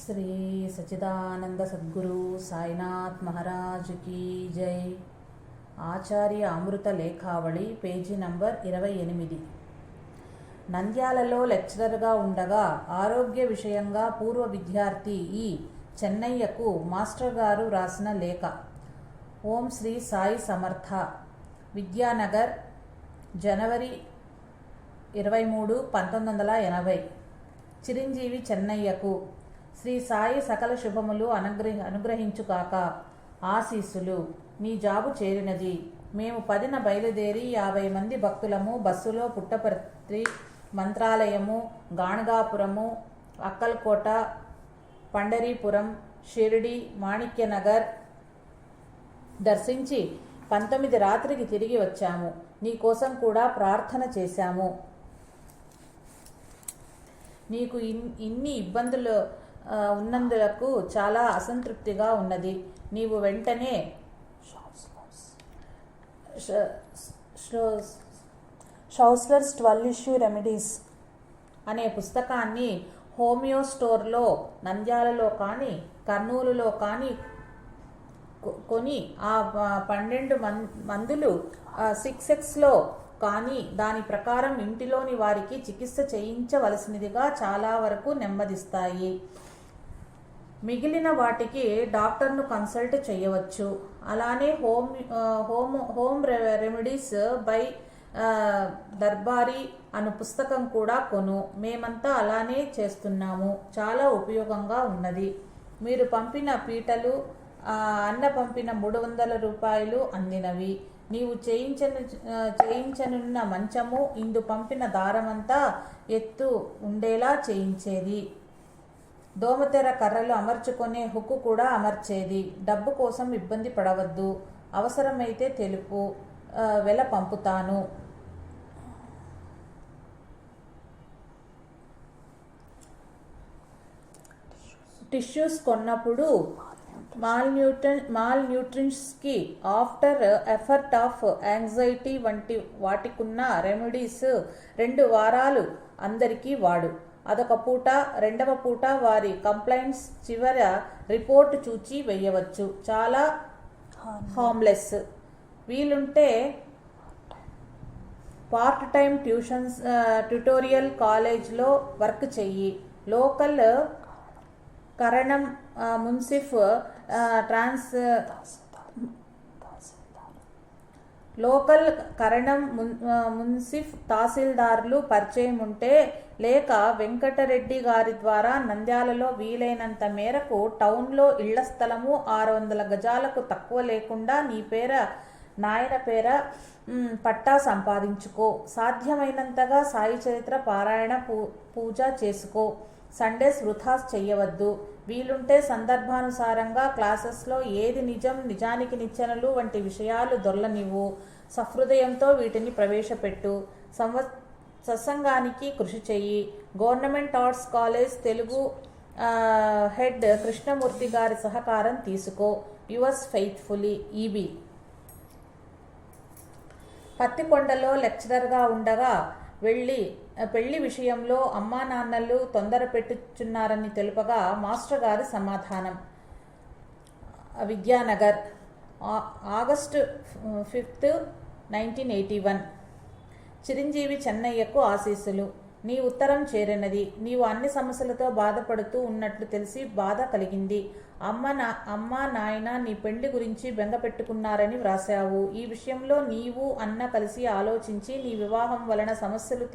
శ్రీ సచిదానంద సద్గురు సాయినాథ్ మహారాజ్ की జై. ఆచార్య Amrita Lekhavali page number 28. నంద్యాలలో లెక్చరర్గా ఉండగా ఆరోగ్య విషయంగా పూర్వ విద్యార్థి ఈ చెన్నయ్యకు మాస్టర్ గారు రాసిన లేఖ. ఓం శ్రీ సాయి సమర్థ. విద్యానగర్, జనవరి 23, 1980. చిరంజీవి చెన్నయ్యకు శ్రీ సాయి సకల శుభములు అనుగ్రహించుగాక. ఆశీస్సులు. నీ జాబు చేరినది. మేము 10న బయలుదేరి 50 మంది భక్తులము బస్సులో పుట్టపర్తి, మంత్రాలయము, గాణగాపురము, అక్కల్కోట, పండరీపురం, షిరిడి, మాణిక్యనగర్ దర్శించి 19 రాత్రికి తిరిగి వచ్చాము. నీ కోసం కూడా ప్రార్థన చేశాము. నీకు ఇన్ని ఇబ్బందులు ఉన్నందులకు చాలా అసంతృప్తిగా ఉన్నది. నీవు వెంటనే షౌస్లర్స్ 12 ఇష్యూ రెమెడీస్ అనే పుస్తకాన్ని హోమియో స్టోర్లో నంద్యాలలో కానీ కర్నూలులో కానీ కొని ఆ 12 మందులు 6Xలో కానీ దాని ప్రకారం ఇంటిలోని వారికి చికిత్స చేయించవలసినదిగా చాలా వరకు నెమ్మదిస్తాయి. మిగిలిన వాటికి డాక్టర్ను కన్సల్ట్ చేయవచ్చు. అలానే హోమ్ రెమెడీస్ బై దర్బారీ అను పుస్తకం కూడా కొను. మేమంతా అలానే చేస్తున్నాము. చాలా ఉపయోగంగా ఉన్నది. మీరు పంపిన పీటలు, అన్న పంపిన 300 రూపాయలు అందినవి. నీవు చేయించనున్న మంచము, ఇందు పంపిన దారమంతా ఎత్తు ఉండేలా చేయించేది. దోమతెర కర్రలు అమర్చుకునే హుక్కు కూడా అమర్చేది. డబ్బు కోసం ఇబ్బంది పడవద్దు. అవసరమైతే తెలుపు, వెల పంపుతాను. టిష్యూస్ కొన్నప్పుడు మాల్న్యూట్రిషన్స్కి ఆఫ్టర్ ఎఫర్ట్ ఆఫ్ యాంగ్జైటీ వంటి వాటికున్న రెమెడీస్ 2 వారాలు అందరికీ వాడు. అదొక పూట. 2వ పూట వారి కంప్లైంట్స్ చివర రిపోర్ట్ చూచి వేయవచ్చు. చాలా హార్మ్లెస్. వీలుంటే పార్ట్ టైం ట్యూటోరియల్ కాలేజ్లో వర్క్ చెయ్యి. లోకల్ కరణం మున్సిఫ్ మున్సిఫ్ తహసీల్దార్లు పరిచయం ఉంటే, లేక వెంకటరెడ్డి గారి ద్వారా నంద్యాలలో వీలైనంత మేరకు టౌన్లో ఇళ్ల స్థలము 600 గజాలకు తక్కువ లేకుండా నీ నాయన పేర పట్టా సంపాదించుకో. సాధ్యమైనంతగా సాయి చరిత్ర పారాయణ పూజ చేసుకో. సండేస్ వృథా చెయ్యవద్దు. వీలుంటే సందర్భానుసారంగా క్లాసెస్లో ఏది నిజం, నిజానికి నిచ్చెనలు వంటి విషయాలు దొర్లనివ్వు. సహృదయంతో వీటిని ప్రవేశపెట్టు. సత్సంగానికి కృషి చెయ్యి. Government arts college Telugu head Krishnamurthy గారి సహకారం తీసుకో. Yours faithfully EB. పత్తికొండలో లెక్చరర్గా ఉండగా పెళ్లి విషయంలో అమ్మా నాన్నలు తొందర పెట్టుచున్నారని తెలుపగా మాస్టర్ గారి సమాధానం. విద్యానగర్, ఆగస్టు 5, 1981. చిరంజీవి చెన్నయ్యకు ఆశీస్సులు. నీ ఉత్తరం చేరినది. నీవు అన్ని సమస్యలతో బాధపడుతూ ఉన్నట్లు తెలిసి బాధ కలిగింది. అమ్మ నాయన నీ పెళ్లి గురించి బెంగ పెట్టుకున్నారని వ్రాసావు. ఈ విషయంలో నీవు అన్న కలిసి ఆలోచించి నీ వివాహం వలన సమస్యలు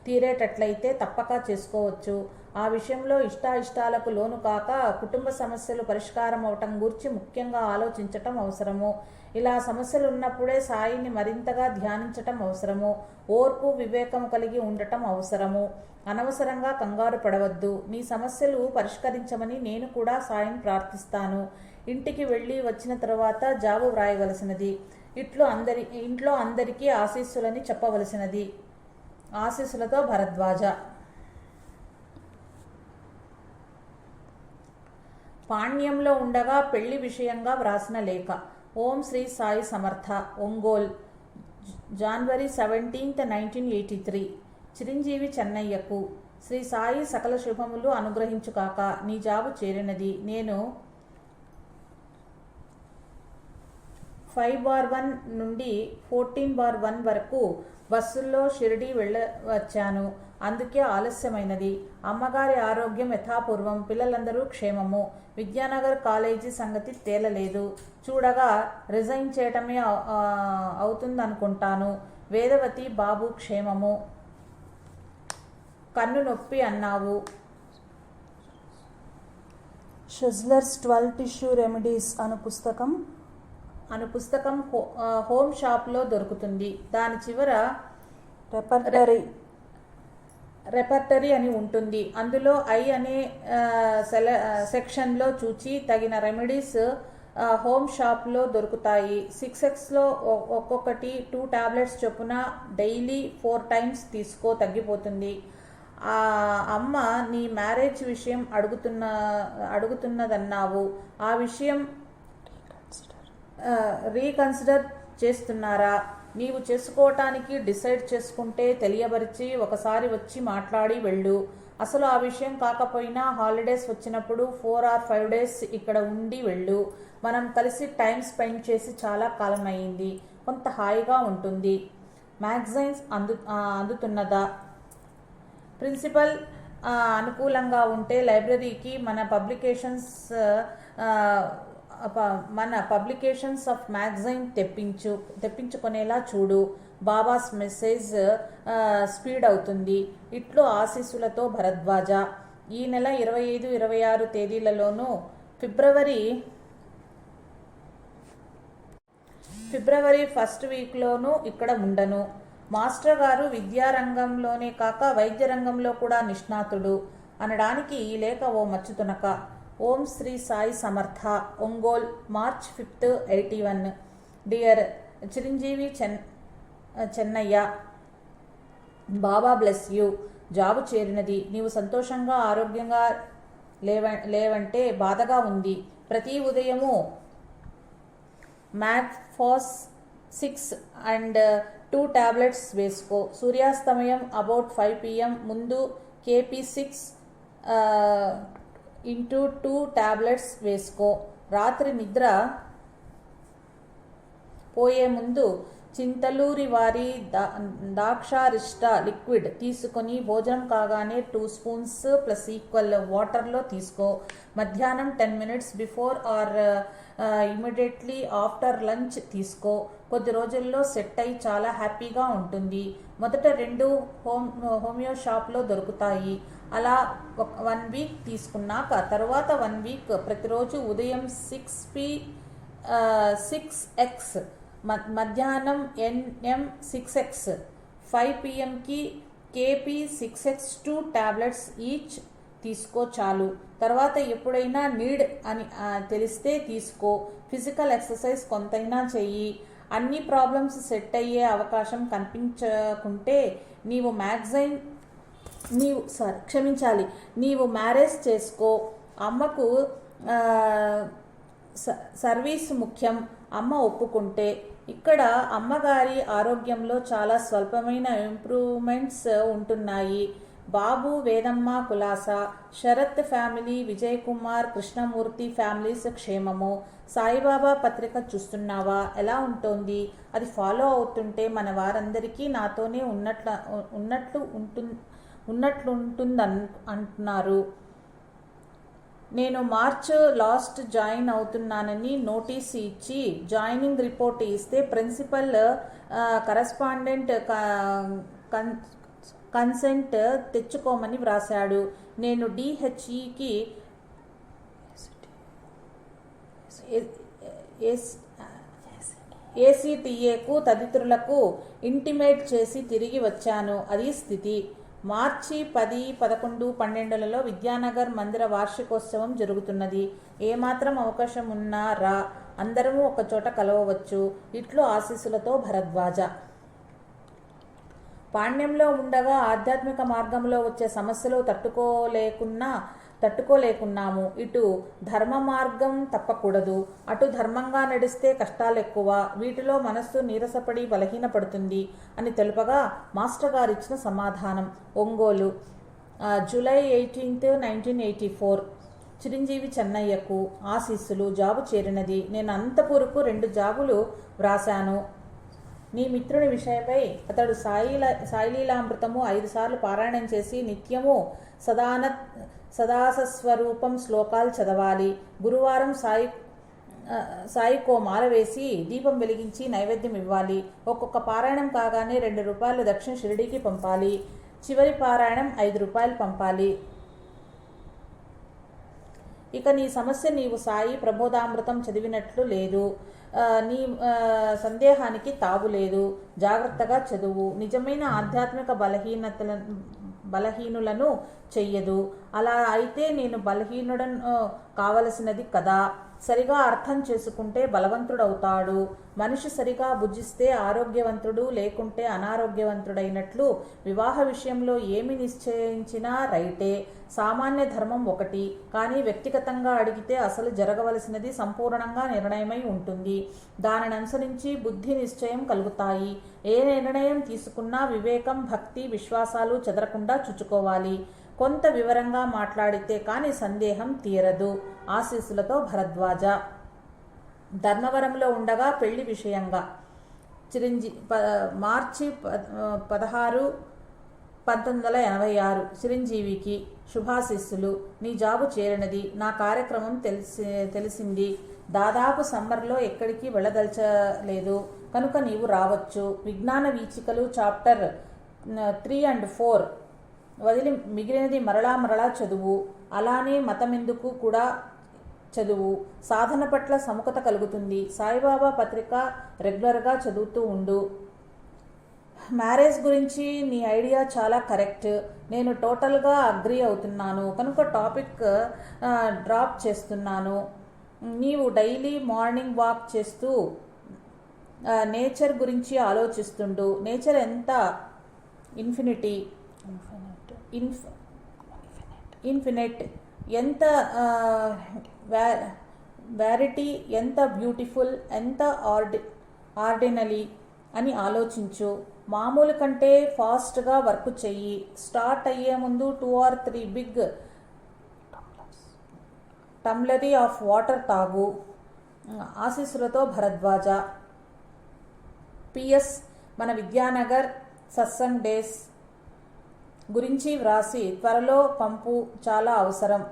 తీరేటట్లయితే తప్పక చేసుకోవచ్చు. ఆ విషయంలో ఇష్టాలకు లోను కాక కుటుంబ సమస్యలు పరిష్కారం అవటం గూర్చి ముఖ్యంగా ఆలోచించటం అవసరము. ఇలా సమస్యలు ఉన్నప్పుడే సాయిని మరింతగా ధ్యానించటం అవసరము. ఓర్పు, వివేకం కలిగి ఉండటం అవసరము. అనవసరంగా కంగారు పడవద్దు. నీ సమస్యలు పరిష్కరించమని నేను కూడా సాయిని ప్రార్థిస్తాను. ఇంటికి వెళ్ళి వచ్చిన తర్వాత జాబు వ్రాయవలసినది. ఇంట్లో అందరికీ ఆశీస్సులని చెప్పవలసినది. ఆశీస్సులతో భరద్వాజ. పాణ్యంలో ఉండగా పెళ్లి విషయంగా వ్రాసిన లేఖ. ఓం శ్రీ సాయి సమర్థ. ఒంగోల్, జనవరి 17, 1983. చిరంజీవి చెన్నయ్యకు శ్రీ సాయి సకల శుభములు అనుగ్రహించుకాక. నీ జాబు చేరినది. నేను 5/1 నుండి 14/1 వరకు బస్సుల్లో షిరిడి వెళ్ళవచ్చాను. అందుకే ఆలస్యమైనది. అమ్మగారి ఆరోగ్యం యథాపూర్వం. పిల్లలందరూ క్షేమము. విద్యానగర్ కాలేజీ సంగతి తేలలేదు. చూడగా రిజైన్ చేయటమే అవుతుందనుకుంటాను. వేదవతి బాబు క్షేమము. కన్ను నొప్పి అన్నావు. షిజ్లర్స్ 12 టిష్యూ రెమెడీస్ అను పుస్తకం హోమ్ షాప్లో దొరుకుతుంది. దాని చివర రెపర్టరీ అని ఉంటుంది. అందులో ఐ అనే సెక్షన్లో చూచి తగిన రెమెడీస్ హోమ్ షాప్లో దొరుకుతాయి. 6Xలో ఒక్కొక్కటి 2 టాబ్లెట్స్ చొప్పున డైలీ 4 టైమ్స్ తీసుకో, తగ్గిపోతుంది. అమ్మ నీ మ్యారేజ్ విషయం అడుగుతున్నదన్నావు. ఆ విషయం రీకన్సిడర్ చేస్తున్నారా? నీవు చేసుకోవటానికి డిసైడ్ చేసుకుంటే తెలియబరిచి ఒకసారి వచ్చి మాట్లాడి వెళ్ళు. అసలు ఆ విషయం కాకపోయినా హాలిడేస్ వచ్చినప్పుడు 4 or 5 days ఇక్కడ ఉండి వెళ్ళు. మనం కలిసి టైం స్పెండ్ చేసి చాలా కాలం అయింది. కొంత హాయిగా ఉంటుంది. మ్యాగజైన్స్ అందుతున్నదా? ప్రిన్సిపల్ అనుకూలంగా ఉంటే లైబ్రరీకి మన పబ్లికేషన్స్ ఆఫ్ మ్యాగజైన్ తెప్పించుకునేలా చూడు. బాబాస్ మెసేజ్ స్పీడ్ అవుతుంది. ఇట్లు ఆశీస్సులతో భరద్వాజ. ఈ నెల 25, 26 తేదీలలోనూ ఫిబ్రవరి ఫస్ట్ వీక్లోనూ ఇక్కడ ఉండను. మాస్టర్ గారు విద్యారంగంలోనే కాక వైద్య రంగంలో కూడా నిష్ణాతుడు అనడానికి ఈ లేఖ ఓ మచ్చుతునక. ఓం శ్రీ సాయి సమర్థ. ఒంగోల్, మార్చ్ 5, 81. డియర్ చిరంజీవి చెన్నయ్య, బాబా బ్లెస్ యూ. జాబు చేరినది. నీవు సంతోషంగా ఆరోగ్యంగా లేవంటే బాధగా ఉంది. ప్రతి ఉదయము మ్యాగ్ఫాస్ 6 and 2 టాబ్లెట్స్ వేసుకో. సూర్యాస్తమయం అబౌట్ 5 PM ముందు KP6 into 2 టాబ్లెట్స్ వేసుకో. రాత్రి నిద్ర పోయే ముందు చింతలూరి వారి దాక్షారిష్ట లిక్విడ్ తీసుకొని భోజనం కాగానే 2 స్పూన్స్ ప్లస్ ఈక్వల్ వాటర్లో తీసుకో. మధ్యాహ్నం 10 minutes before or immediately after lunch తీసుకో. కొద్ది రోజుల్లో సెట్ అయి చాలా హ్యాపీగా ఉంటుంది. మొదట 2 హోమియో షాప్లో దొరుకుతాయి. అలా 1 వీక్ తీసుకున్నాక తర్వాత 1 వీక్ ప్రతిరోజు ఉదయం 6X మధ్యాహ్నం NM6X 5 PMకి KP6X2 టాబ్లెట్స్ ఈచ్ తీసుకో చాలు. తర్వాత ఎప్పుడైనా నీడ్ అని తెలిస్తే తీసుకో. ఫిజికల్ ఎక్సర్సైజ్ కొంతైనా చెయ్యి. అన్ని ప్రాబ్లమ్స్ సెట్ అయ్యే అవకాశం కనిపించకుంటే నీవు మ్యారేజ్ చేసుకో. అమ్మకు సర్వీస్ ముఖ్యం. అమ్మ ఒప్పుకుంటే. ఇక్కడ అమ్మగారి ఆరోగ్యంలో చాలా స్వల్పమైన ఇంప్రూవ్మెంట్స్ ఉంటున్నాయి. బాబు, వేదమ్మ కులాసా. శరత్ ఫ్యామిలీ, విజయ్ కుమార్, కృష్ణమూర్తి ఫ్యామిలీస్ క్షేమము. సాయిబాబా పత్రిక చూస్తున్నావా? ఎలా ఉంటోంది? అది ఫాలో అవుతుంటే మన వారందరికీ నాతోనే ఉన్నట్లుంటుంది అంటున్నారు. నేను మార్చ్ లాస్ట్ జాయిన్ అవుతున్నానని నోటీస్ ఇచ్చి జాయినింగ్ రిపోర్ట్ ఇస్తే ప్రిన్సిపల్ కరస్పాండెంట్ కన్సెంట్ తెచ్చుకోమని వ్రాశాడు. నేను DHEకి ACTAకు తదితరులకు ఇంటిమేట్ చేసి తిరిగి వచ్చాను. అది స్థితి. మార్చి 10, 11, 12లలో విద్యానగర్ మందిర వార్షికోత్సవం జరుగుతున్నది. ఏమాత్రం అవకాశం ఉన్నా రా. అందరము ఒకచోట కలవవచ్చు. ఇట్లు ఆశీస్సులతో భరద్వాజ. పాణ్యంలో ఉండగా ఆధ్యాత్మిక మార్గంలో వచ్చే సమస్యలు తట్టుకోలేకున్నాము. ఇటు ధర్మ మార్గం తప్పకూడదు. అటు ధర్మంగా నడిస్తే కష్టాలు ఎక్కువ. వీటిలో మనస్సు నీరసపడి బలహీనపడుతుంది అని తెలుపగా మాస్టర్ గారు ఇచ్చిన సమాధానం. ఒంగోలు, జూలై 18, 1984. చిరంజీవి చెన్నయ్యకు ఆశీస్సులు. జాబు చేరినది. నేను అనంతపూర్కు 2 జాబులు వ్రాశాను. నీ మిత్రుని విషయమై అతడు సాయిలీలామృతము 5 సార్లు పారాయణం చేసి నిత్యము సదాసస్వరూపం శ్లోకాలు చదవాలి. గురువారం సాయికో మాల వేసి దీపం వెలిగించి నైవేద్యం ఇవ్వాలి. ఒక్కొక్క పారాయణం కాగానే 2 రూపాయలు దక్షిణ షిరిడీకి పంపాలి. చివరి పారాయణం 5 రూపాయలు పంపాలి. ఇక నీ సమస్య, నీవు సాయి ప్రబోధామృతం చదివినట్లు లేదు. నీ సందేహానికి తావు లేదు. జాగ్రత్తగా చదువు. నిజమైన ఆధ్యాత్మిక బలహీనులను చెయ్యదు. అలా అయితే నేను బలహీనుడను కావలసినది కదా. సరిగా అర్థం చేసుకుంటే బలవంతుడవుతాడు. మనిషి సరిగా భుజిస్తే ఆరోగ్యవంతుడు, లేకుంటే అనారోగ్యవంతుడైనట్లు. వివాహ విషయంలో ఏమి నిశ్చయించినా రైటే. సామాన్య ధర్మం ఒకటి, కానీ వ్యక్తిగతంగా అడిగితే అసలు జరగవలసినది సంపూర్ణంగా నిర్ణయమై ఉంటుంది. దానిని అనుసరించి బుద్ధి నిశ్చయం కలుగుతాయి. ఏ నిర్ణయం తీసుకున్నా వివేకం, భక్తి, విశ్వాసాలు చెదరకుండా చూచుకోవాలి. కొంత వివరంగా మాట్లాడితే కానీ సందేహం తీరదు. ఆశీస్సులతో భరద్వాజ. ధర్మవరంలో ఉండగా పెళ్లి విషయంగా మార్చి 16, 1986. చిరంజీవికి శుభాశీస్సులు. నీ జాబు చేరినది. నా కార్యక్రమం తెలిసింది. దాదాపు సమ్మర్లో ఎక్కడికి వెళ్ళదలచలేదు కనుక నీవు రావచ్చు. విజ్ఞాన వీచికలు చాప్టర్ 3 and 4 వదిలి మిగిలినది మరలా చదువు. అలానే మతమెందుకు కూడా చదువు. సాధన పట్ల సముఖత కలుగుతుంది. సాయిబాబా పత్రిక రెగ్యులర్గా చదువుతూ ఉండు. మ్యారేజ్ గురించి నీ ఐడియా చాలా కరెక్ట్. నేను టోటల్గా అగ్రీ అవుతున్నాను కనుక టాపిక్ డ్రాప్ చేస్తున్నాను. నీవు డైలీ మార్నింగ్ వాక్ చేస్తూ నేచర్ గురించి ఆలోచిస్తుండు. నేచర్ ఎంత ఇన్ఫినిట్, ఎంత వ్యారిటీ, ఎంత బ్యూటిఫుల్, ఎంత ఆర్డినరీ అని ఆలోచించు. మామూలు కంటే ఫాస్ట్గా వర్క్ చెయ్యి. స్టార్ట్ అయ్యే ముందు 2 or 3 బిగ్ టంబ్లరీ ఆఫ్ వాటర్ తాగు. ఆశీస్సులతో భరద్వాజ. PS మన విద్యానగర్ సత్సంగ్ డేస్ గురించి వ్రాసి త్వరలో పంపు. చాలా అవసరం.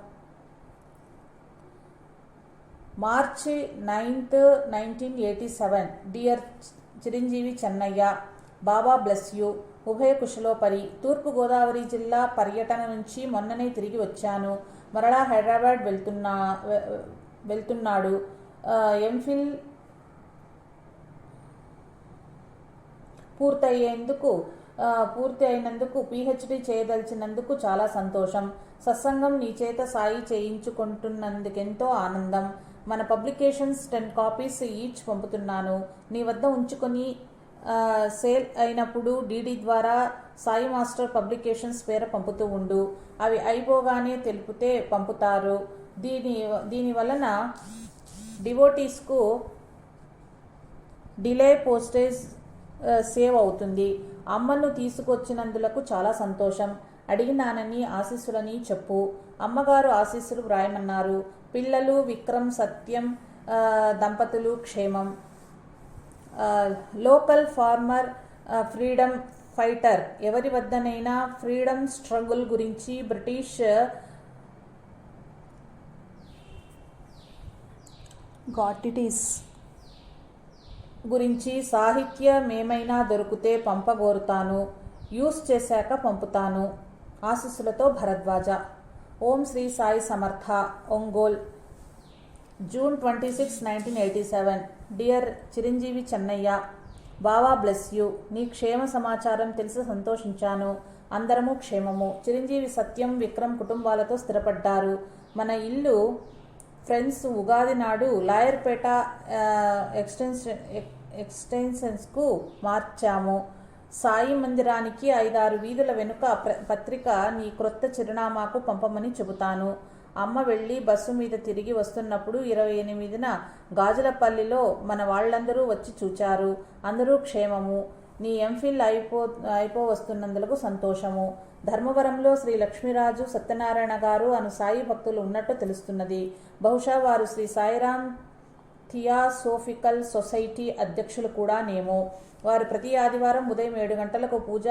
మార్చి 9, 1987. డియర్ చిరంజీవి చెన్నయ్య, బాబా బ్లెస్ యూ. ఉభయ కుశలోపరి. తూర్పుగోదావరి జిల్లా పర్యటన నుంచి మొన్ననే తిరిగి వచ్చాను. మరలా హైదరాబాద్ వెళ్తున్నాడు. ఎంఫిల్ పూర్తి అయినందుకు PhD చేయదలిచినందుకు చాలా సంతోషం. సత్సంగం నీ చేత సాయి చేయించుకుంటున్నందుకెంతో ఆనందం. మన పబ్లికేషన్స్ 10 copies ఈచ్ పంపుతున్నాను. నీ వద్ద ఉంచుకొని సేల్ అయినప్పుడు DD ద్వారా సాయి మాస్టర్ పబ్లికేషన్స్ పేర పంపుతూ ఉండు. అవి అయిపోగానే తెలిపితే పంపుతారు. దీని వలన డివోటీస్కు డిలే పోస్టేజ్ సేవ్ అవుతుంది. అమ్మను తీసుకొచ్చినందులకు చాలా సంతోషం. అడిగినానని ఆశీస్సులని చెప్పు. అమ్మగారు ఆశీస్సులు వ్రాయమన్నారు. పిల్లలు విక్రమ్, సత్యం దంపతులు క్షేమం. Local farmer, freedom fighter. ఎవరి వద్దనైనా ఫ్రీడమ్ స్ట్రగుల్ గురించి, బ్రిటిష్ గాటిటీస్ గురించి సాహిత్యమేమైనా దొరికితే పంపగోరుతాను. యూస్ చేశాక పంపుతాను. ఆశీస్సులతో భరద్వాజ. ఓం శ్రీ సాయి సమర్థ. ఒంగోల్, జూన్ 26, 1987. డియర్ చిరంజీవి చెన్నయ్య, బాబా బ్లెస్ యూ. నీ క్షేమ సమాచారం తెలిసి సంతోషించాను. అందరము క్షేమము. చిరంజీవి సత్యం, విక్రమ్ కుటుంబాలతో స్థిరపడ్డారు. మన ఇల్లు ఫ్రెండ్స్ ఉగాది నాడు లాయర్పేట ఎక్స్టెన్షన్స్కు మార్చాము. సాయి మందిరానికి 5-6 వీధుల వెనుక పత్రిక నీ క్రొత్త చిరునామాకు పంపమని చెబుతాను. అమ్మ వెళ్ళి బస్సు మీద తిరిగి వస్తున్నప్పుడు 28న గాజులపల్లిలో మన వాళ్ళందరూ వచ్చి చూచారు. అందరూ క్షేమము. నీ ఎంఫిల్ అయిపోవస్తున్నందులకు సంతోషము. ధర్మవరంలో శ్రీ లక్ష్మీరాజు సత్యనారాయణ గారు అను సాయి భక్తులు ఉన్నట్టు తెలుస్తున్నది. బహుశా వారు శ్రీ సాయిరాం థియాసోఫికల్ సొసైటీ అధ్యక్షులు కూడా నేమో. వారు ప్రతి ఆదివారం ఉదయం 7 గంటలకు పూజ,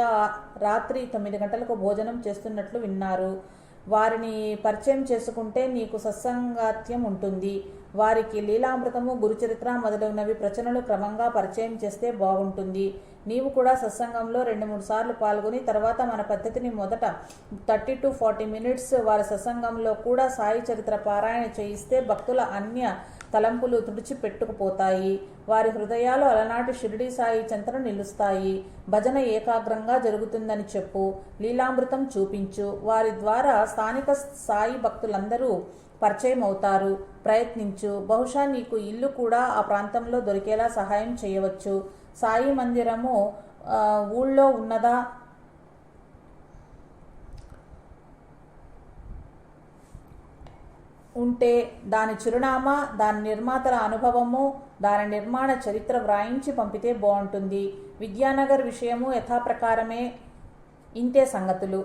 రాత్రి 9 గంటలకు భోజనం చేస్తున్నట్లు విన్నారు. వారిని పరిచయం చేసుకుంటే నీకు సత్సంగాత్యం ఉంటుంది. వారికి లీలామృతము, గురుచరిత్ర మొదలైనవి ప్రచనలు క్రమంగా పరిచయం చేస్తే బాగుంటుంది. నీవు కూడా సత్సంగంలో 2-3 సార్లు పాల్గొని తర్వాత మన పద్ధతిని మొదట 30 to 40 minutes వారి సత్సంగంలో కూడా సాయి చరిత్ర పారాయణ చేయిస్తే భక్తుల అన్య తలంపులు తుడిచిపెట్టుకుపోతాయి. వారి హృదయాలు అలనాటి షిరిడి సాయి చెంతను నిలుస్తాయి. భజన ఏకాగ్రంగా జరుగుతుందని చెప్పు. లీలామృతం చూపించు. వారి ద్వారా స్థానిక సాయి భక్తులందరూ పరిచయం అవుతారు. ప్రయత్నించు. బహుశా నీకు ఇల్లు కూడా ఆ ప్రాంతంలో దొరికేలా సహాయం చేయవచ్చు. సాయి మందిరము ఊళ్ళో ఉన్నదా? ఉంటే దాని చిరునామా, దాని నిర్మాతల అనుభవము, దాని నిర్మాణ చరిత్ర వ్రాయించి పంపితే బాగుంటుంది. విద్యానగర్ విషయము యథాప్రకారమే. ఇంతే సంగతులు.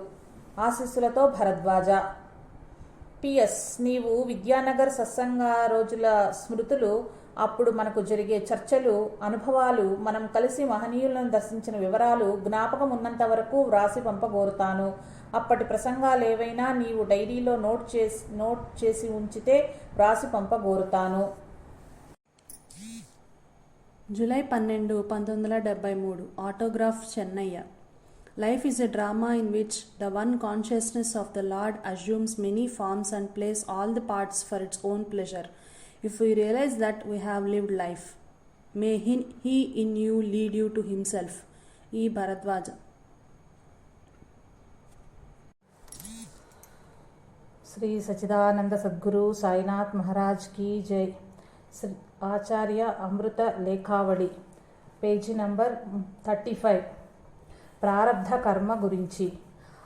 ఆశీస్సులతో భరద్వాజ. పిఎస్. నీవు విద్యానగర్ సత్సంగ రోజుల స్మృతులు, అప్పుడు మనకు జరిగే చర్చలు, అనుభవాలు, మనం కలిసి మహనీయులను దర్శించిన వివరాలు జ్ఞాపకం ఉన్నంత వరకు వ్రాసి పంపగోరుతాను. అప్పటి ప్రసంగాలేవైనా నీవు డైరీలో నోట్ చేసి ఉంచితే వ్రాసి పంపగోరుతాను. July 12, 1973. Autograph Chennaiah. Life is a drama in which the one consciousness of the Lord assumes many forms and plays all the parts for its own pleasure. If we realize that we have lived life, may He in you lead you to Himself. E. Bharadwaja. Shri Sachidananda Sadguru Sainath Maharaj కీ జై. Shri Acharya Amrita Lekhavali, page number 35. ప్రారబ్ధ కర్మ గురించి.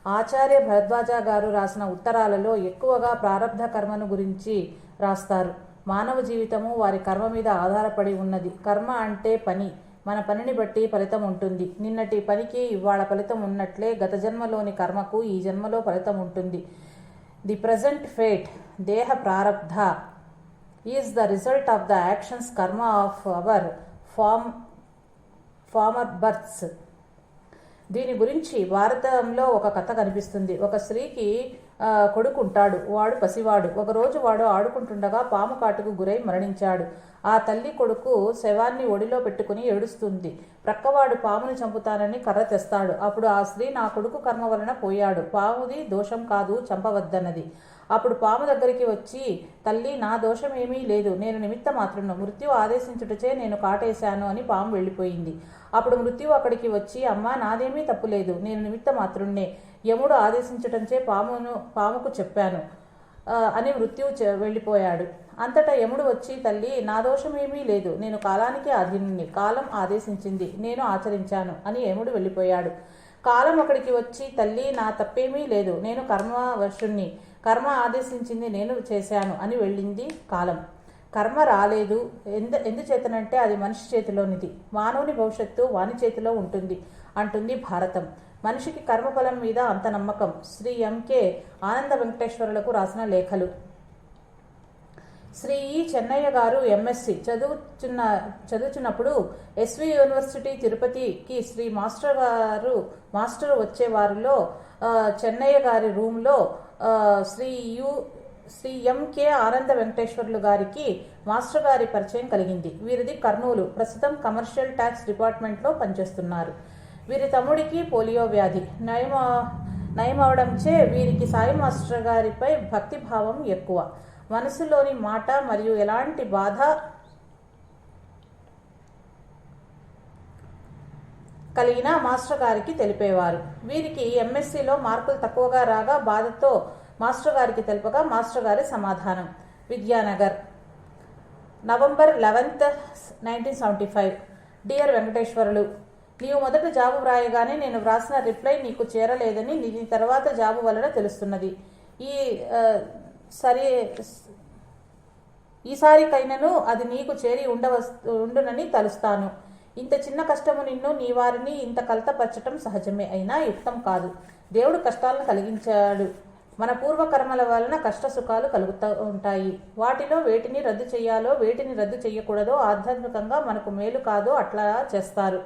ఆచార్య భరద్వాజ గారు రాసిన ఉత్తరాలలో ఎక్కువగా ప్రారబ్ధ కర్మను గురించి రాస్తారు. మానవ జీవితము వారి కర్మ మీద ఆధారపడి ఉన్నది. కర్మ అంటే పని. మన పనిని బట్టి ఫలితం ఉంటుంది. నిన్నటి పనికి ఇవాళ ఫలితం ఉన్నట్లే గత జన్మలోని కర్మకు ఈ జన్మలో ఫలితం ఉంటుంది. ది ప్రజెంట్ ఫేట్, దేహ ప్రారబ్ధ, is the result of the actions karma of our former births. దీని గురించి భారతంలో ఒక కథ కనిపిస్తుంది. ఒక స్త్రీకి కొడుకుంటాడు. వాడు పసివాడు. ఒకరోజు వాడు ఆడుకుంటుండగా పాము కాటుకు గురై మరణించాడు. ఆ తల్లి కొడుకు శవాన్ని ఒడిలో పెట్టుకుని ఏడుస్తుంది. ప్రక్కవాడు పాముని చంపుతానని కర్ర తెస్తాడు. అప్పుడు ఆ స్త్రీ, నా కొడుకు కర్మ వలన పోయాడు, పాముది దోషం కాదు, చంపవద్దన్నది. అప్పుడు పాము దగ్గరికి వచ్చి, తల్లి, నా దోషం ఏమీ లేదు, నేను నిమిత్త మాత్రును, మృత్యు ఆదేశించుటచే నేను కాటేశాను అని పాము వెళ్ళిపోయింది. అప్పుడు మృత్యువు అక్కడికి వచ్చి, అమ్మా, నాదేమీ తప్పులేదు, నేను నిమిత్త మాత్రున్నే, యముడు ఆదేశించటంచే పాముకు చెప్పాను అని మృత్యువు వెళ్ళిపోయాడు. అంతటా యముడు వచ్చి, తల్లి, నా దోషం ఏమీ లేదు, నేను కాలానికి అధీనుని, కాలం ఆదేశించింది, నేను ఆచరించాను అని యముడు వెళ్ళిపోయాడు. కాలం అక్కడికి వచ్చి, తల్లి, నా తప్పేమీ లేదు, నేను కర్మవశుణ్ణి, కర్మ ఆదేశించింది నేను చేశాను అని వెళ్ళింది కాలం. కర్మ రాలేదు. ఎందుచేతనంటే అది మనిషి చేతిలోనిది. మానవుని భవిష్యత్తు వాని చేతిలో ఉంటుంది అంటుంది భారతం. మనిషికి కర్మఫలం మీద అంత నమ్మకం. శ్రీ ఎంకే ఆనంద వెంకటేశ్వరులకు రాసిన లేఖలు. శ్రీ ఈ చెన్నయ్య గారు ఎంఎస్సి చదువుచున్నప్పుడు ఎస్వి యూనివర్సిటీ తిరుపతికి శ్రీ మాస్టర్ వచ్చేవారిలో చెన్నయ్య గారి రూమ్లో శ్రీ ఎంకే ఆనంద వెంకటేశ్వర్లు గారికి మాస్టర్ గారి పరిచయం కలిగింది. వీరిది కర్నూలు. ప్రస్తుతం కమర్షియల్ ట్యాక్స్ డిపార్ట్మెంట్లో పనిచేస్తున్నారు. వీరి తమ్ముడికి పోలియో వ్యాధి నయమవడంచే వీరికి సాయి మాస్టర్ గారిపై భక్తిభావం ఎక్కువ. మనసులోని మాట మరియు ఎలాంటి బాధ కలిగినా మాస్టర్ గారికి తెలిపేవారు. వీరికి ఎంఎస్సిలో మార్కులు తక్కువగా రాగా బాధతో మాస్టర్ గారికి తెలుపగా మాస్టర్ గారి సమాధానం. విద్యానగర్, నవంబర్ 11, 1975. డియర్ వెంకటేశ్వరులు, నీవు మొదట జాబు వ్రాయగానే నేను వ్రాసిన రిప్లై నీకు చేరలేదని నీ తర్వాత జాబు వలన తెలుస్తున్నది. ఈసారికైనను అది నీకు చేరి ఉండునని తలుస్తాను. ఇంత చిన్న కష్టము నిన్ను నీ వారిని ఇంత కలతపరచటం సహజమే, అయినా యుక్తం కాదు. దేవుడు కష్టాలను కలిగించాడు. మన పూర్వకర్మల వలన కష్ట సుఖాలు కలుగుతూ ఉంటాయి. వాటిలో వేటిని రద్దు చేయాలో వేటిని రద్దు చేయకూడదో ఆధ్యాత్మికంగా మనకు మేలు కాదో అట్లా చేస్తారు.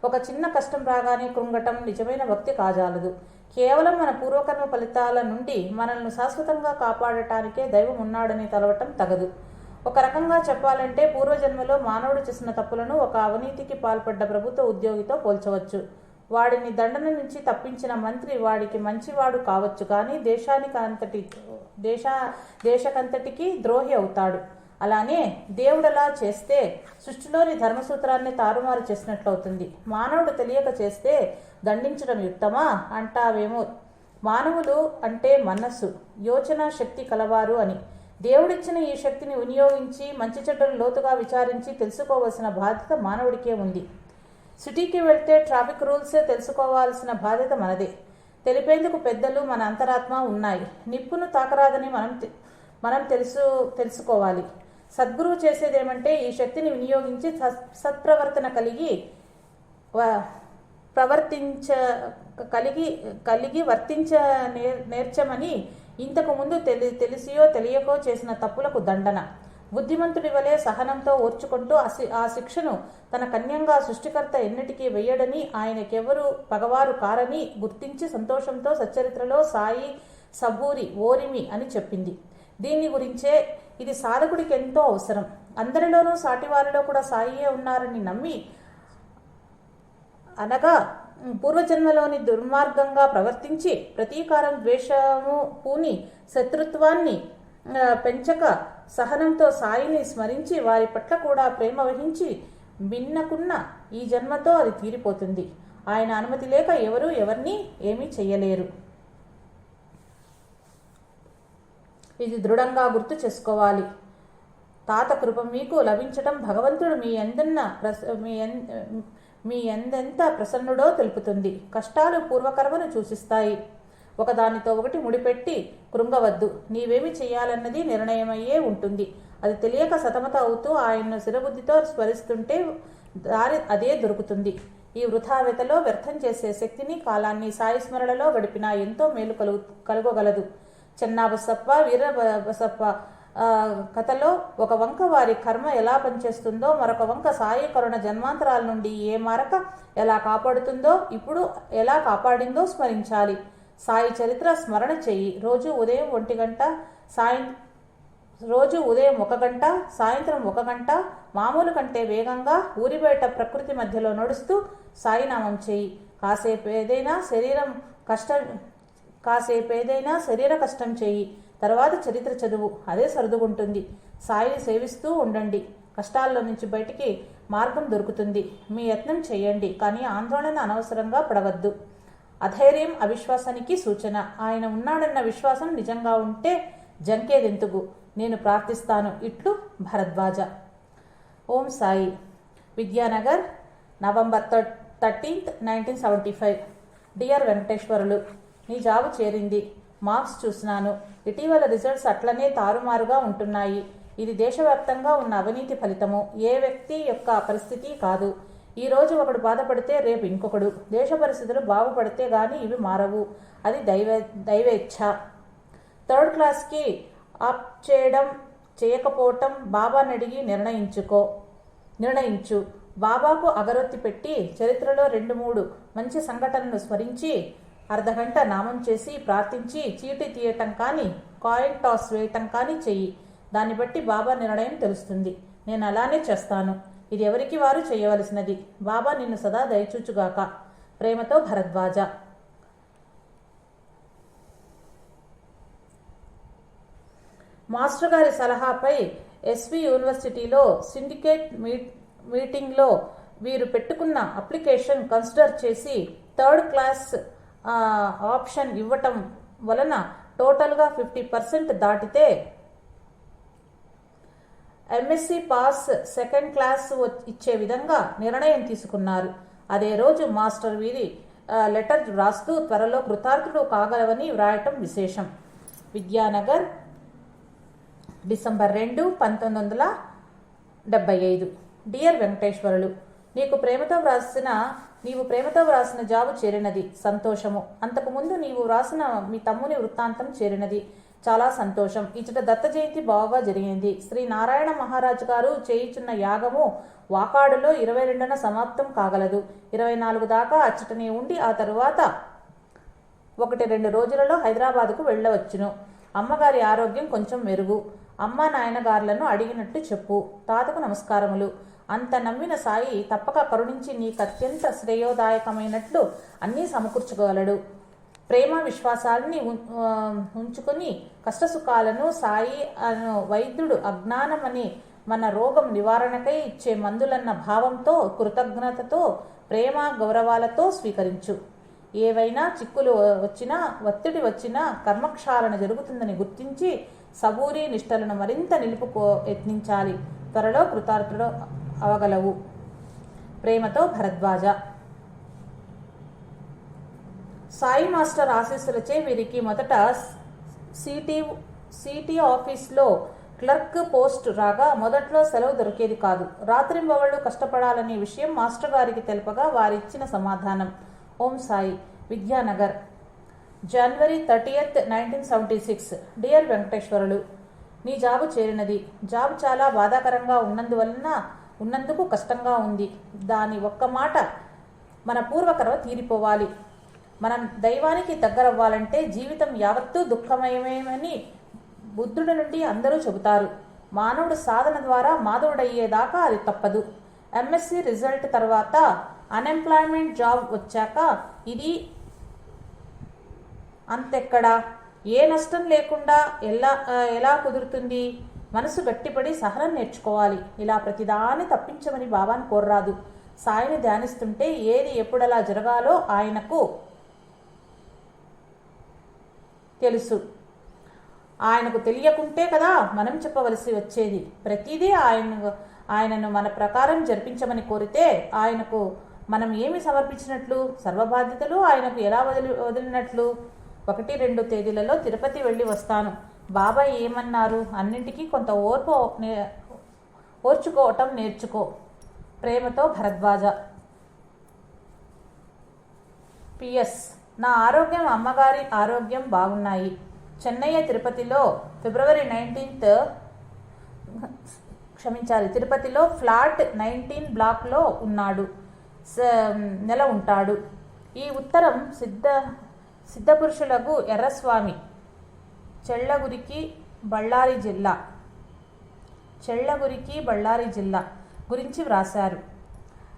ఒక చిన్న కష్టం రాగానే కృంగటం నిజమైన భక్తి కాజాలదు. కేవలం మన పూర్వకర్మ ఫలితాల నుండి మనల్ని శాశ్వతంగా కాపాడటానికే దైవం ఉన్నాడని తలవటం తగదు. ఒక రకంగా చెప్పాలంటే పూర్వజన్మలో మానవుడు చేసిన తప్పులను ఒక అవినీతికి పాల్పడ్డ ప్రభుత్వ ఉద్యోగితో పోల్చవచ్చు. వాడిని దండన నుంచి తప్పించిన మంత్రి వాడికి మంచివాడు కావచ్చు, కానీ దేశకంతటికి ద్రోహి అవుతాడు. అలానే దేవుడలా చేస్తే సృష్టిలోని ధర్మసూత్రాన్ని తారుమారు చేసినట్లవుతుంది. మానవుడు తెలియక చేస్తే దండించడం యుక్తమా అంటావేమో. మానవులు అంటే మనస్సు, యోచన శక్తి కలవారు అని. దేవుడిచ్చిన ఈ శక్తిని వినియోగించి మంచి చెడ్డలు లోతుగా విచారించి తెలుసుకోవాల్సిన బాధ్యత మానవుడికే ఉంది. సిటీకి వెళ్తే ట్రాఫిక్ రూల్సే తెలుసుకోవాల్సిన బాధ్యత మనదే. తెలిపేందుకు పెద్దలు మన అంతరాత్మ ఉన్నాయి. నిప్పును తాకరాదని మనం తెలుసుకోవాలి. సద్గురువు చేసేదేమంటే ఈ శక్తిని వినియోగించి సత్ప్రవర్తన కలిగి వర్తించ నేర్చమని. ఇంతకు ముందు తెలిసియో తెలియకో చేసిన తప్పులకు దండన. బుద్ధిమంతుడి వలె సహనంతో ఓర్చుకుంటూ ఆ శిక్షను తన కన్యంగా సృష్టికర్త ఎన్నటికీ వెయ్యడని, ఆయనకెవరు పగవారు కారని గుర్తించి సంతోషంతో సచ్చరిత్రలో సాయి సబూరి ఓరిమి అని చెప్పింది. దీని గురించే ఇది సాధకుడికి ఎంతో అవసరం. అందరిలోనూ సాటివారిలో కూడా సాయియే ఉన్నారని నమ్మి, అనగా పూర్వజన్మలోని దుర్మార్గంగా ప్రవర్తించి ప్రతీకారం ద్వేషము పూని శత్రుత్వాన్ని పెంచక సహనంతో సాయిని స్మరించి వారి పట్ల కూడా ప్రేమ వహించి భిన్నకున్న ఈ జన్మతో అది తీరిపోతుంది. ఆయన అనుమతి లేక ఎవరు ఎవరిని ఏమీ చెయ్యలేరు. ఇది దృఢంగా గుర్తు చేసుకోవాలి. తాత కృప మీకు లభించటం భగవంతుడు మీ ఎందెంత ప్రసన్నుడో తెలుపుతుంది. కష్టాలు పూర్వకర్మను సూచిస్తాయి. ఒకదానితో ఒకటి ముడిపెట్టి కృంగవద్దు. నీవేమి చెయ్యాలన్నది నిర్ణయమయ్యే ఉంటుంది. అది తెలియక సతమత అవుతూ ఆయన్ను శిరబుద్ధితో స్మరిస్తుంటే దారి అదే దొరుకుతుంది. ఈ వృథావ్యతలో వ్యర్థం చేసే శక్తిని, కాలాన్ని సాయి స్మరణలో గడిపినా ఎంతో మేలు కలుగగలదు. చెన్నాబసప్ప వీరబసప్ప కథలో ఒక వంక వారి కర్మ ఎలా పనిచేస్తుందో, మరొక వంక సాయి కరుణ జన్మాంతరాల నుండి ఏ మారక ఎలా కాపాడుతుందో, ఇప్పుడు ఎలా కాపాడిందో స్మరించాలి. సాయి చరిత్ర స్మరణ చెయ్యి. రోజు ఉదయం 1 గంట, రోజు ఉదయం 1 గంట, సాయంత్రం 1 గంట మామూలు కంటే వేగంగా ఊరి బయట ప్రకృతి మధ్యలో నడుస్తూ సాయినామం చేయి. కాసేపేదైనా శరీర కష్టం చేయి. తర్వాత చరిత్ర చదువు, అదే సర్దుకుంటుంది. సాయిని సేవిస్తూ ఉండండి. కష్టాల్లో నుంచి బయటికి మార్గం దొరుకుతుంది. మీ యత్నం చేయండి, కానీ ఆందోళన అనవసరంగా పడవద్దు. అధైర్యం అవిశ్వాసానికి సూచన. ఆయన ఉన్నాడన్న విశ్వాసం నిజంగా ఉంటే జంకేదెంతుకు. నేను ప్రార్థిస్తాను. ఇట్లు భరద్వాజ. ఓం సాయి. విద్యానగర్, నవంబర్ 13, 1975. డియర్ వెంకటేశ్వరులు, నీ జాబు చేరింది. మార్క్స్ చూసినాను. ఇటీవల రిజల్ట్స్ అట్లనే తారుమారుగా ఉంటున్నాయి. ఇది దేశవ్యాప్తంగా ఉన్న అవినీతి ఫలితము, ఏ వ్యక్తి యొక్క పరిస్థితి కాదు. ఈ రోజు ఒకడు బాధపడితే రేపు ఇంకొకడు. దేశ పరిస్థితులు బాగుపడితే గాని ఇవి మారవు. అది దైవేచ్ఛ. 3rd క్లాస్కి అప్ చేయడం చేయకపోవటం బాబాని అడిగి నిర్ణయించు. బాబాకు అగరొత్తి పెట్టి చరిత్రలో 2-3 మంచి సంఘటనలు స్మరించి అర్ధగంట నామం చేసి ప్రార్థించి చీటీ తీయటం కానీ కాయిన్ టాస్ వేయటం కానీ చెయ్యి. దాన్ని బట్టి బాబా నిర్ణయం తెలుస్తుంది. నేను అలానే చేస్తాను. ఇది ఎవరికి వారు చేయవలసినది. బాబా నిన్ను సదా దయచూచుగాక. ప్రేమతో భరద్వాజ. మాస్టర్ గారి సలహాపై ఎస్వి యూనివర్సిటీలో సిండికేట్ మీటింగ్లో వీరు పెట్టుకున్న అప్లికేషన్ కన్సిడర్ చేసి 3rd క్లాస్ ఆప్షన్ ఇవ్వటం వలన టోటల్గా 50% దాటితే ఎంఎస్సి పాస్ 2nd క్లాస్ ఇచ్చే విధంగా నిర్ణయం తీసుకున్నారు. అదే రోజు మాస్టర్ వీరి లెటర్ వ్రాస్తూ త్వరలో కృతార్థుడు కాగలవని వ్రాయటం విశేషం. విద్యానగర్, డిసెంబర్ 2, 1975. డియర్ వెంకటేశ్వరులు, నీవు ప్రేమతో వ్రాసిన జాబు చేరినది, సంతోషము. అంతకుముందు నీవు వ్రాసిన మీ తమ్ముని వృత్తాంతం చేరినది, చాలా సంతోషం. ఇచ్చట దత్త జయంతి బాగా జరిగింది. శ్రీ నారాయణ మహారాజు గారు చేయుచున్న యాగము వాకాడులో 22న సమాప్తం కాగలదు. 24 దాకా అచ్చటనే ఉండి ఆ తరువాత 1-2 రోజులలో హైదరాబాదుకు వెళ్ళవచ్చును. అమ్మగారి ఆరోగ్యం కొంచెం మెరుగు. అమ్మ నాయనగారులను అడిగినట్టు చెప్పు. తాతకు నమస్కారములు. అంత నమ్మిన సాయి తప్పక కరుణించి నీకత్యంత శ్రేయోదాయకమైనట్లు అన్నీ సమకూర్చుకోగలడు. ప్రేమ విశ్వాసాలని ఉంచుకొని కష్టసుఖాలను సాయి వైద్యుడు అజ్ఞానమని మన రోగం నివారణకై ఇచ్చే మందులన్న భావంతో, కృతజ్ఞతతో, ప్రేమ గౌరవాలతో స్వీకరించు. ఏవైనా చిక్కులు వచ్చినా, ఒత్తిడి వచ్చినా కర్మక్షాళన జరుగుతుందని గుర్తించి సబూరి నిష్టలను మరింత యత్నించాలి. త్వరలో కృతార్థుడు అవగలవు. ప్రేమతో భరద్వాజ. సాయి మాస్టర్ ఆశీస్సులచే వీరికి మొదట సిటీ ఆఫీస్లో క్లర్క్ పోస్ట్ రాగా మొదట్లో సెలవు దొరికేది కాదు. రాత్రింబవళ్ళు కష్టపడాలనే విషయం మాస్టర్ గారికి తెలుపగా వారిచ్చిన సమాధానం. ఓం సాయి, విద్యానగర్, జనవరి 30, 1976. డియర్ వెంకటేశ్వరులు, నీ జాబు చేరినది. జాబు చాలా బాధాకరంగా ఉన్నందుకు కష్టంగా ఉంది. దాని ఒక్క మాట, మన పూర్వకర్మ తీరిపోవాలి. మనం దైవానికి దగ్గరవ్వాలంటే జీవితం యావత్తూ దుఃఖమయమేమని బుద్ధుడి నుండి అందరూ చెబుతారు. మానవుడు సాధన ద్వారా మాధవుడయ్యేదాకా అది తప్పదు. ఎంఎస్సి రిజల్ట్ తర్వాత అన్ఎంప్లాయ్మెంట్ జాబ్ వచ్చాక ఇది అంతెక్కడా? ఏ నష్టం లేకుండా ఎలా కుదురుతుంది? మనసు గట్టిపడి సహనం నేర్చుకోవాలి. ఇలా ప్రతిదాన్ని తప్పించమని బాబాను కోర్రాదు. సాయిని ధ్యానిస్తుంటే ఏది ఎప్పుడలా జరగాలో ఆయనకు తెలుసు. ఆయనకు తెలియకుంటే కదా మనం చెప్పవలసి వచ్చేది. ప్రతిదీ ఆయనను మన ప్రకారం జరిపించమని కోరితే ఆయనకు మనం ఏమి సమర్పించినట్లు? సర్వబాధ్యతలు ఆయనకు ఎలా వదిలినట్లు? 1-2 తేదీలలో తిరుపతి వెళ్ళి వస్తాను. బాబా ఏమన్నారు? అన్నింటికీ కొంత ఓర్చుకోవటం నేర్చుకో. ప్రేమతో భరద్వాజ. PS, నా ఆరోగ్యం, అమ్మగారి ఆరోగ్యం బాగున్నాయి. చెన్నయ్య తిరుపతిలో తిరుపతిలో ఫ్లాట్ 19 బ్లాక్లో ఉన్నాడు. నెల ఉంటాడు. ఈ ఉత్తరం సిద్ధపురుషులకు ఎర్రస్వామి, చెళ్ళగురికి, బళ్ళారి జిల్లా గురించి వ్రాశారు.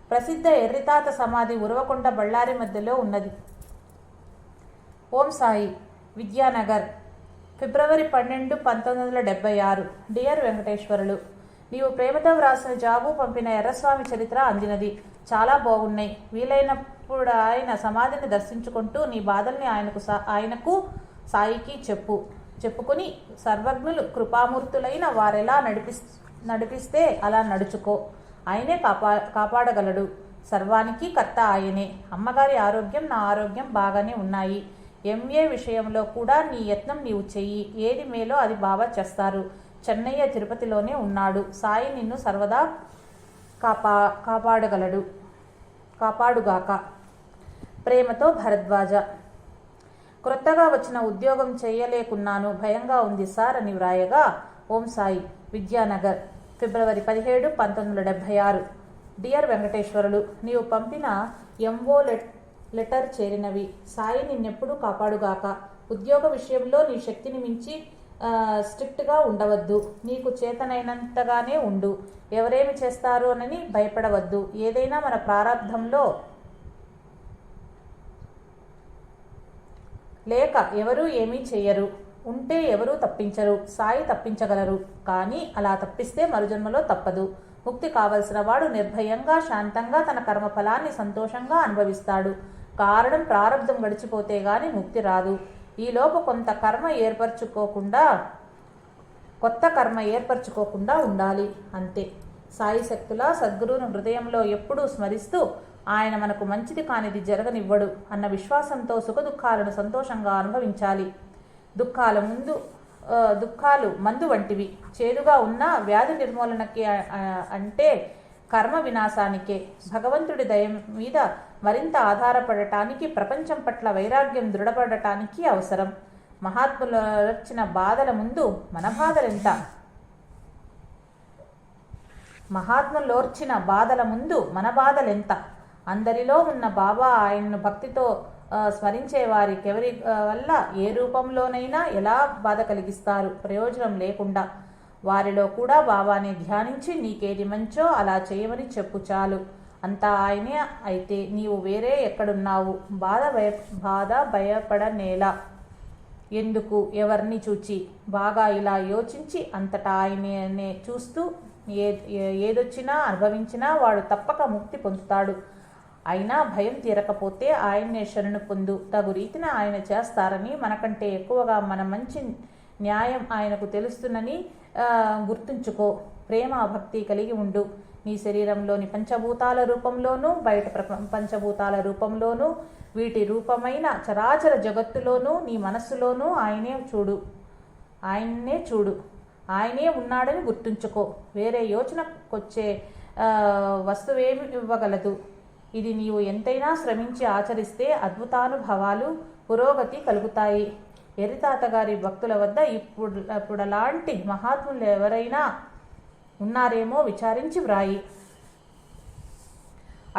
ప్రసిద్ధ ఎర్రితాత సమాధి ఉరవకొండ, బళ్ళారి మధ్యలో ఉన్నది. ఓం సాయి, విద్యానగర్, ఫిబ్రవరి 12, 1976. డియర్ వెంకటేశ్వరులు, నీవు ప్రేమతో వ్రాసిన జాబు పంపిన ఎర్రస్వామి చరిత్ర అందినది. చాలా బాగున్నాయి. వీలైనప్పుడు ఆయన సమాధిని దర్శించుకుంటూ నీ బాధల్ని ఆయనకు సాయికి చెప్పుకుని సర్వజ్ఞులు కృపామూర్తులైన వారెలా నడిపిస్తే అలా నడుచుకో. ఆయనే కాపాడగలడు. సర్వానికి కర్త ఆయనే. అమ్మగారి ఆరోగ్యం, నా ఆరోగ్యం బాగానే ఉన్నాయి. MA విషయంలో కూడా నీ యత్నం నీవు చెయ్యి. ఏది మేలో అది బాబా చేస్తారు. చెన్నయ్య తిరుపతిలోనే ఉన్నాడు. సాయి నిన్ను సర్వదా కాపాడుగాక. ప్రేమతో భరద్వాజ. క్రొత్తగా వచ్చిన ఉద్యోగం చేయలేకున్నాను, భయంగా ఉంది సార్ అని వ్రాయగా. ఓం సాయి, విద్యానగర్, ఫిబ్రవరి 17, 1976. డియర్ వెంకటేశ్వరులు, నీవు పంపిన MO లెటర్ చేరినవి. సాయి నిన్నెప్పుడు కాపాడుగాక. ఉద్యోగ విషయంలో నీ శక్తిని మించి స్ట్రిక్ట్గా ఉండవద్దు. నీకు చేతనైనంతగానే ఉండు. ఎవరేమి చేస్తారో అని భయపడవద్దు. ఏదైనా మన ప్రారంధంలో లేక ఎవరూ ఏమీ చెయ్యరు. ఉంటే ఎవరూ తప్పించరు. సాయి తప్పించగలరు. కానీ అలా తప్పిస్తే మరుజన్మలో తప్పదు. ముక్తి కావలసిన వాడు నిర్భయంగా, శాంతంగా తన కర్మఫలాన్ని సంతోషంగా అనుభవిస్తాడు. కారణం ప్రారంధం గడిచిపోతే గాని ముక్తి రాదు. ఈలోపు కొత్త కర్మ ఏర్పరచుకోకుండా ఉండాలి. అంతే. సాయి శక్తుల సద్గురువును హృదయంలో ఎప్పుడూ స్మరిస్తూ ఆయన మనకు మంచిది కానిది జరగనివ్వడు అన్న విశ్వాసంతో సుఖదుఖాలను సంతోషంగా అనుభవించాలి. దుఃఖాలు మందు వంటివి. చేదుగా ఉన్న వ్యాధి నిర్మూలనకి అంటే కర్మ వినాశానికే. భగవంతుడి దయ మీద మరింత ఆధారపడటానికి, ప్రపంచం పట్ల వైరాగ్యం దృఢపడటానికి అవసరం. మహాత్ములొచ్చిన బాధల ముందు మన బాధలెంత? మహాత్ములోర్చిన బాధల ముందు మన బాధలెంత? అందరిలో ఉన్న బాబా ఆయన్ను భక్తితో స్మరించే వారికెవరి వల్ల ఏ రూపంలోనైనా ఎలా బాధ కలిగిస్తారు? ప్రయోజనం లేకుండా. వారిలో కూడా బాబాని ధ్యానించి నీకేది మంచో అలా చేయమని చెప్పు చాలు. అంతా ఆయనే అయితే నీవు వేరే ఎక్కడున్నావు? బాధ భయపడనేలా? ఎందుకు? ఎవరిని చూచి? బాగా ఇలా యోచించి అంతటా ఆయనే చూస్తూ ఏదొచ్చినా అనుభవించినా వాడు తప్పక ముక్తి పొందుతాడు. అయినా భయం తీరకపోతే ఆయన్నే శరణు పొందు. తగు రీతిన ఆయన చేస్తారని, మనకంటే ఎక్కువగా మన మంచి న్యాయం ఆయనకు తెలుస్తుందని గుర్తుంచుకో. ప్రేమ భక్తి కలిగి ఉండు. నీ శరీరంలోని పంచభూతాల రూపంలోనూ, బయట పంచభూతాల రూపంలోనూ, వీటి రూపమైన చరాచర జగత్తులోనూ, నీ మనస్సులోనూ ఆయన్నే చూడు. ఆయనే ఉన్నాడని గుర్తుంచుకో. వేరే యోచనకొచ్చే వస్తువేమి ఇవ్వగలదు? ఇది నీవు ఎంతైనా శ్రమించి ఆచరిస్తే అద్భుతానుభవాలు, పురోగతి కలుగుతాయి. ఎర్రితాతగారి భక్తుల వద్ద ఇప్పుడలాంటి మహాత్ములు ఎవరైనా ఉన్నారేమో విచారించి వ్రాయి.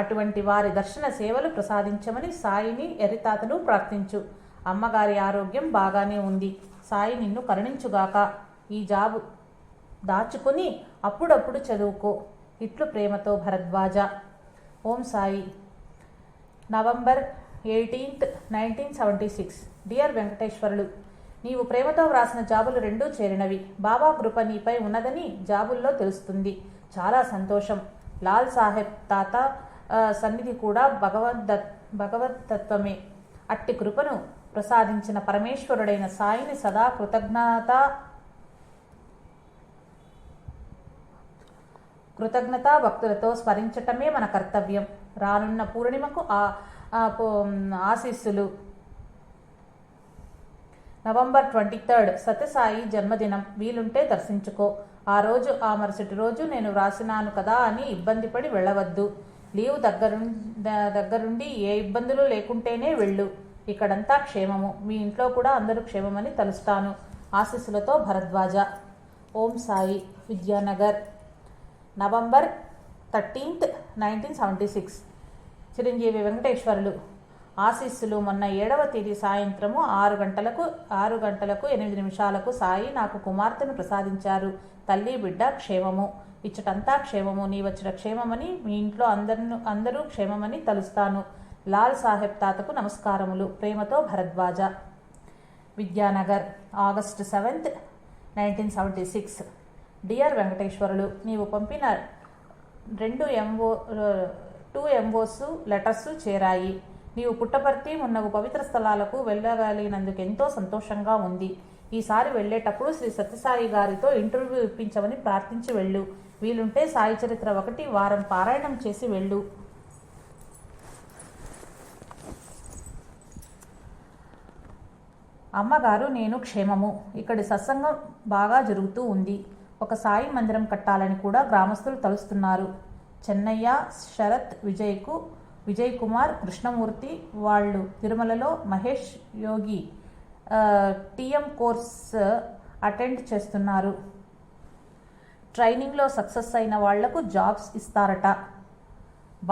అటువంటి వారి దర్శన సేవలు ప్రసాదించమని సాయిని, ఎర్రితాతను ప్రార్థించు. అమ్మగారి ఆరోగ్యం బాగానే ఉంది. సాయి నిన్ను కరుణించుగాక. ఈ జాబు దాచుకుని అప్పుడప్పుడు చదువుకో. ఇట్లు ప్రేమతో భరద్వాజ. ఓం సాయి. నవంబర్ 18, 1976. డియర్ వెంకటేశ్వరులు, నీవు ప్రేమతో వ్రాసిన జాబులు రెండూ చేరినవి. బాబా కృప నీపై ఉన్నదని జాబుల్లో తెలుస్తుంది. చాలా సంతోషం. లాల్ సాహెబ్ తాత సన్నిధి కూడా భగవద్దత్వమే. అట్టి కృపను ప్రసాదించిన పరమేశ్వరుడైన సాయిని సదా కృతజ్ఞతా భక్తులతో స్మరించటమే మన కర్తవ్యం. రానున్న పూర్ణిమకు ఆశీస్సులు. నవంబర్ 23 సత్యసాయి జన్మదినం. వీలుంటే దర్శించుకో. ఆ మరుసటి రోజు నేను వ్రాసినాను కదా అని ఇబ్బంది పడి వెళ్ళవద్దు. లీవ్ దగ్గరుండి ఏ ఇబ్బందులు లేకుంటేనే వెళ్ళు. ఇక్కడంతా క్షేమము. మీ ఇంట్లో కూడా అందరూ క్షేమమని తలుస్తాను. ఆశీస్సులతో భరద్వాజ. ఓం సాయి. విద్యానగర్. నవంబర్ 13, 1976. చిరంజీవి వెంకటేశ్వరులు ఆశీస్సులు. మొన్న 7వ తేదీ సాయంత్రము 6 గంటలకు 8 నిమిషాలకు సాయి నాకు కుమార్తెను ప్రసాదించారు. తల్లి బిడ్డ క్షేమము. ఇచ్చటంతా క్షేమము. నీ వచ్చిన క్షేమమని, మీ ఇంట్లో అందరూ క్షేమమని తలుస్తాను. లాల్ సాహెబ్ తాతకు నమస్కారములు. ప్రేమతో భరద్వాజ. విద్యానగర్. ఆగస్టు 7, 1976. డియర్ వెంకటేశ్వరులు, నీవు పంపిన 2 ఎంఓస్ లెటర్స్ చేరాయి. నీవు పుట్టపర్తి మున్నగు పవిత్ర స్థలాలకు వెళ్ళగలిగినందుకు ఎంతో సంతోషంగా ఉంది. ఈసారి వెళ్ళేటప్పుడు శ్రీ సత్యసాయి గారితో ఇంటర్వ్యూ ఇప్పించమని ప్రార్థించి వెళ్ళు. వీలుంటే సాయి చరిత్ర 1 వారం పారాయణం చేసి వెళ్ళు. అమ్మగారు, నేను క్షేమము. ఇక్కడి సత్సంగం బాగా జరుగుతూ ఉంది. ఒక సాయి మందిరం కట్టాలని కూడా గ్రామస్తులు తలుస్తున్నారు. చెన్నయ్య, శరత్, విజయ్ కుమార్, కృష్ణమూర్తి వాళ్ళు తిరుమలలో మహేష్ యోగి టీఎం కోర్స్ అటెండ్ చేస్తున్నారు. ట్రైనింగ్లో సక్సెస్ అయిన వాళ్లకు జాబ్స్ ఇస్తారట.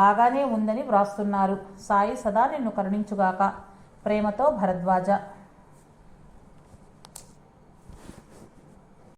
బాగానే ఉందని వ్రాస్తున్నారు. సాయి సదా నిన్ను కరుణించుగాక. ప్రేమతో భరద్వాజ.